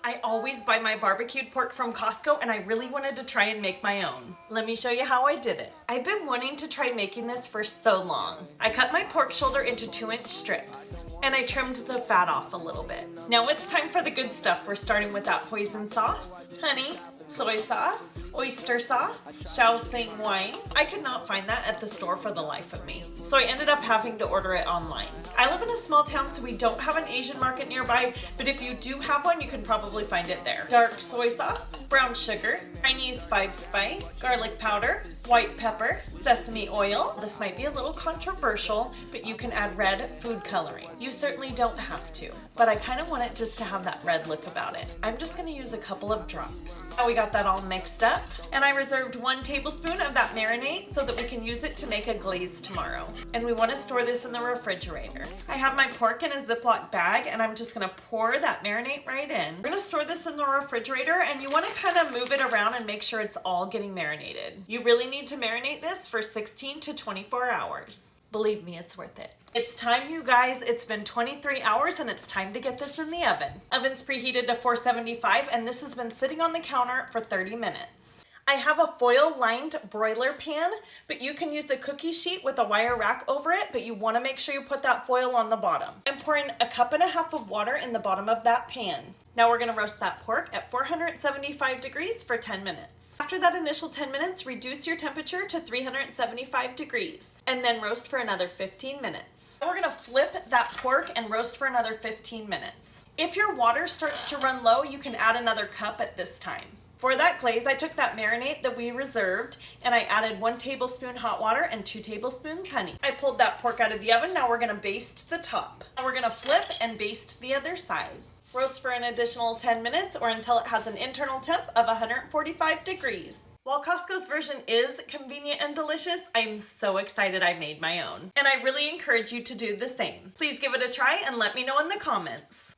I always buy my barbecued pork from Costco and I really wanted to try and make my own. Let me show you how I did it. I've been wanting to try making this for so long. I cut my pork shoulder into 2-inch strips and I trimmed the fat off a little bit. Now it's time for the good stuff. We're starting with that hoisin sauce, honey, soy sauce, oyster sauce, Shaoxing wine. I could not find that at the store for the life of me, so I ended up having to order it online. I live in a small town, so we don't have an Asian market nearby, but if you do have one, you can probably find it there. Dark soy sauce, brown sugar, Chinese 5-spice, garlic powder, white pepper, sesame oil. This might be a little controversial, but you can add red food coloring. You certainly don't have to, but I kind of want it just to have that red look about it. I'm just going to use a couple of drops. Now we got that all mixed up, and I reserved 1 tablespoon of that marinade so that we can use it to make a glaze tomorrow. And we want to store this in the refrigerator. I have my pork in a Ziploc bag, and I'm just going to pour that marinade right in. We're going to store this in the refrigerator, and you want to kind of move it around and make sure it's all getting marinated. You really need to marinate this for 16 to 24 hours. Believe me, it's worth it. It's time, you guys. It's been 23 hours and it's time to get this in the oven. Oven's preheated to 475 and this has been sitting on the counter for 30 minutes. I have a foil-lined broiler pan, but you can use a cookie sheet with a wire rack over it, but you want to make sure you put that foil on the bottom. I'm pouring 1.5 cups of water in the bottom of that pan. Now we're going to roast that pork at 475 degrees for 10 minutes. After that initial 10 minutes, reduce your temperature to 375 degrees and then roast for another 15 minutes. Now we're going to flip that pork and roast for another 15 minutes. If your water starts to run low, you can add another cup at this time. For that glaze, I took that marinade that we reserved and I added 1 tablespoon hot water and 2 tablespoons honey. I pulled that pork out of the oven. Now we're going to baste the top. Now we're going to flip and baste the other side. Roast for an additional 10 minutes or until it has an internal temp of 145 degrees. While Costco's version is convenient and delicious, I'm so excited I made my own. And I really encourage you to do the same. Please give it a try and let me know in the comments.